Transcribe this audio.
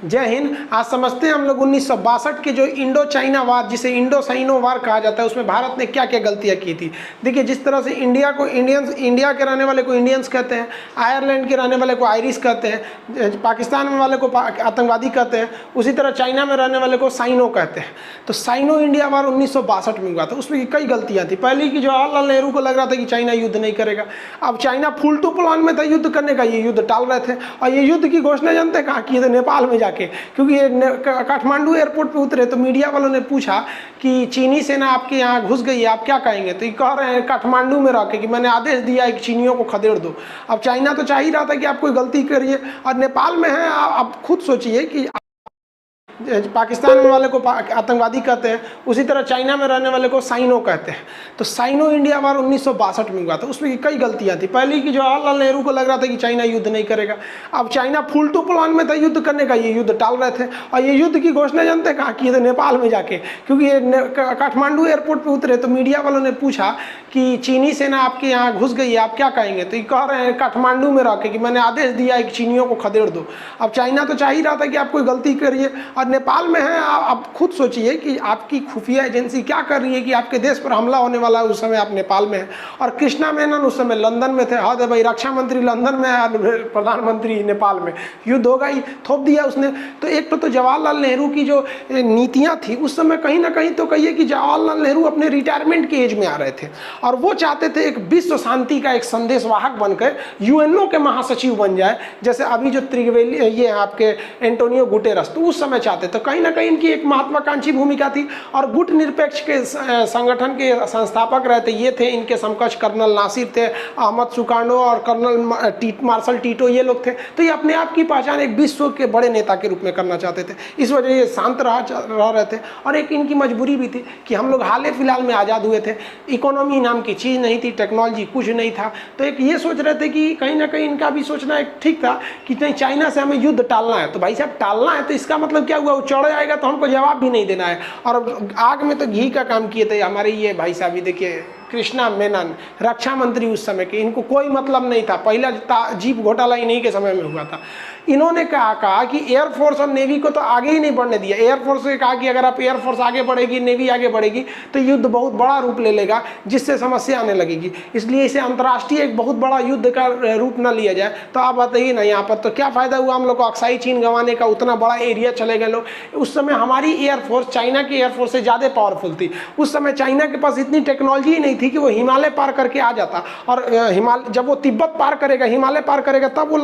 जय हिंद। आज समझते हैं हम लोग 1962 के जो इंडो चाइना वार, जिसे इंडो साइनो वार कहा जाता है, उसमें भारत ने क्या क्या गलतियां की थी। देखिए, जिस तरह से इंडिया के रहने वाले को इंडियंस कहते हैं, आयरलैंड के रहने वाले को आयरिश कहते हैं, पाकिस्तान में वाले को आतंकवादी कहते हैं, उसी तरह चाइना में रहने वाले को साइनो कहते हैं। तो साइनो इंडिया वार 1962 में हुआ था, उसमें कई गलतियां थी। पहली कि जवाहरलाल नेहरू को लग रहा था कि चाइना युद्ध नहीं करेगा। अब चाइना फुल टू प्लान में था युद्ध करने का, ये युद्ध टाल रहे थे। और ये युद्ध की घोषणा जानते हैं कहाँ की थे? नेपाल में जाके। क्योंकि ये काठमांडू एयरपोर्ट पे उतरे तो मीडिया वालों ने पूछा कि चीनी सेना आपके यहाँ घुस गई है, आप क्या कहेंगे? तो ये कह रहे हैं काठमांडू में रह के कि मैंने आदेश दिया है कि चीनियों को खदेड़ दो। अब चाइना तो चाह ही रहा था कि आप कोई गलती करिए, और नेपाल में है। आप खुद सोचिए कि पाकिस्तान में वाले को आतंकवादी कहते हैं, उसी तरह चाइना में रहने वाले को साइनो कहते हैं। तो साइनो इंडिया वार 1962 में हुआ था, उसमें कई गलतियां थी। पहली कि जवाहरलाल नेहरू को लग रहा था कि चाइना युद्ध नहीं करेगा। अब चाइना फुल टू प्लान में था युद्ध करने का, ये युद्ध टाल रहे थे। और ये युद्ध की घोषणा जानते हैं कहाँ की थे? नेपाल में जाके। क्योंकि ये काठमांडू एयरपोर्ट पर उतरे तो मीडिया वालों ने पूछा कि चीनी सेना आपके यहाँ घुस गई है, आप क्या कहेंगे? तो ये कह रहे हैं काठमांडू में रह के कि मैंने आदेश दिया है कि चीनियों को खदेड़ दो। अब चाइना तो चाह ही रहा था कि आप कोई गलती करिए, और नेपाल में है। आप खुद सोचिए कि आपकी खुफिया एजेंसी क्या कर रही है कि आपके देश पर हमला होने वाला है, उस समय आप नेपाल में हैं। और कृष्णा मेनन उस समय लंदन में थे। हाँ भाई, रक्षा मंत्री लंदन में है, प्रधानमंत्री नेपाल में। युद्ध होगा ही, थोप दिया उसने। तो एक तो जवाहरलाल नेहरू की जो नीतियां थी उस समय, कहीं ना कहीं तो कहिए कि जवाहरलाल नेहरू अपने रिटायरमेंट के एज में आ रहे थे, और वो चाहते थे एक विश्व शांति का एक संदेशवाहक बनकर यूएनओ के महासचिव बन जाए, जैसे अभी जो त्रिवेली ये आपके एंटोनियो गुटेरस, तो उस समय चाहते। तो कहीं ना कहीं इनकी एक महत्वाकांक्षी भूमिका थी। और गुट निरपेक्ष के संगठन के संस्थापक रहते ये थे। इनके समकक्ष कर्नल नासिर थे, अहमद सुकार्नो और कर्नल मार्शल टीटो, ये लोग थे। तो ये अपने आप की पहचान एक विश्व के बड़े नेता के रूप में करना चाहते थे, इस वजह ये शांत रह रहे थे। और एक इनकी मजबूरी भी थी कि हम लोग हाल फिलहाल में आज़ाद हुए थे, इकोनॉमी नाम की चीज़ नहीं थी, टेक्नोलॉजी कुछ नहीं था। तो एक ये सोच रहे थे कि कहीं ना कहीं इनका भी सोचना एक ठीक था कि नहीं, चाइना से हमें युद्ध टालना है। तो भाई साहब, टालना है तो इसका मतलब क्या हुआ? वो चढ़ आएगा तो हमको जवाब भी नहीं देना है। और आग में तो घी का काम किए थे हमारे ये भाई साहब। देखिए, कृष्णा मेनन रक्षा मंत्री उस समय के, इनको कोई मतलब नहीं था। पहला जीप घोटाला इन्हीं के समय में हुआ था। इन्होंने कहा कि एयरफोर्स और नेवी को तो आगे ही नहीं बढ़ने दिया। एयरफोर्स से कहा कि अगर आप एयरफोर्स आगे बढ़ेगी, नेवी आगे बढ़ेगी, तो युद्ध बहुत बड़ा रूप ले लेगा, जिससे समस्या आने लगेगी। इसलिए इसे अंतर्राष्ट्रीय एक बहुत बड़ा युद्ध का रूप न लिया जाए। तो आप बताइए ना, यहाँ पर तो क्या फायदा हुआ हम लोग को अक्साई चीन गंवाने का? उतना बड़ा एरिया चले गए लोग। उस समय हमारी एयरफोर्स चाइना की एयरफोर्स से ज़्यादा पावरफुल थी। उस समय चाइना के पास इतनी टेक्नोलॉजी ही नहीं थी कि वो हिमालय पार करके आ जाता। और जब वो तिब्बत पार करेगा, हिमालय पार करेगा, तब वो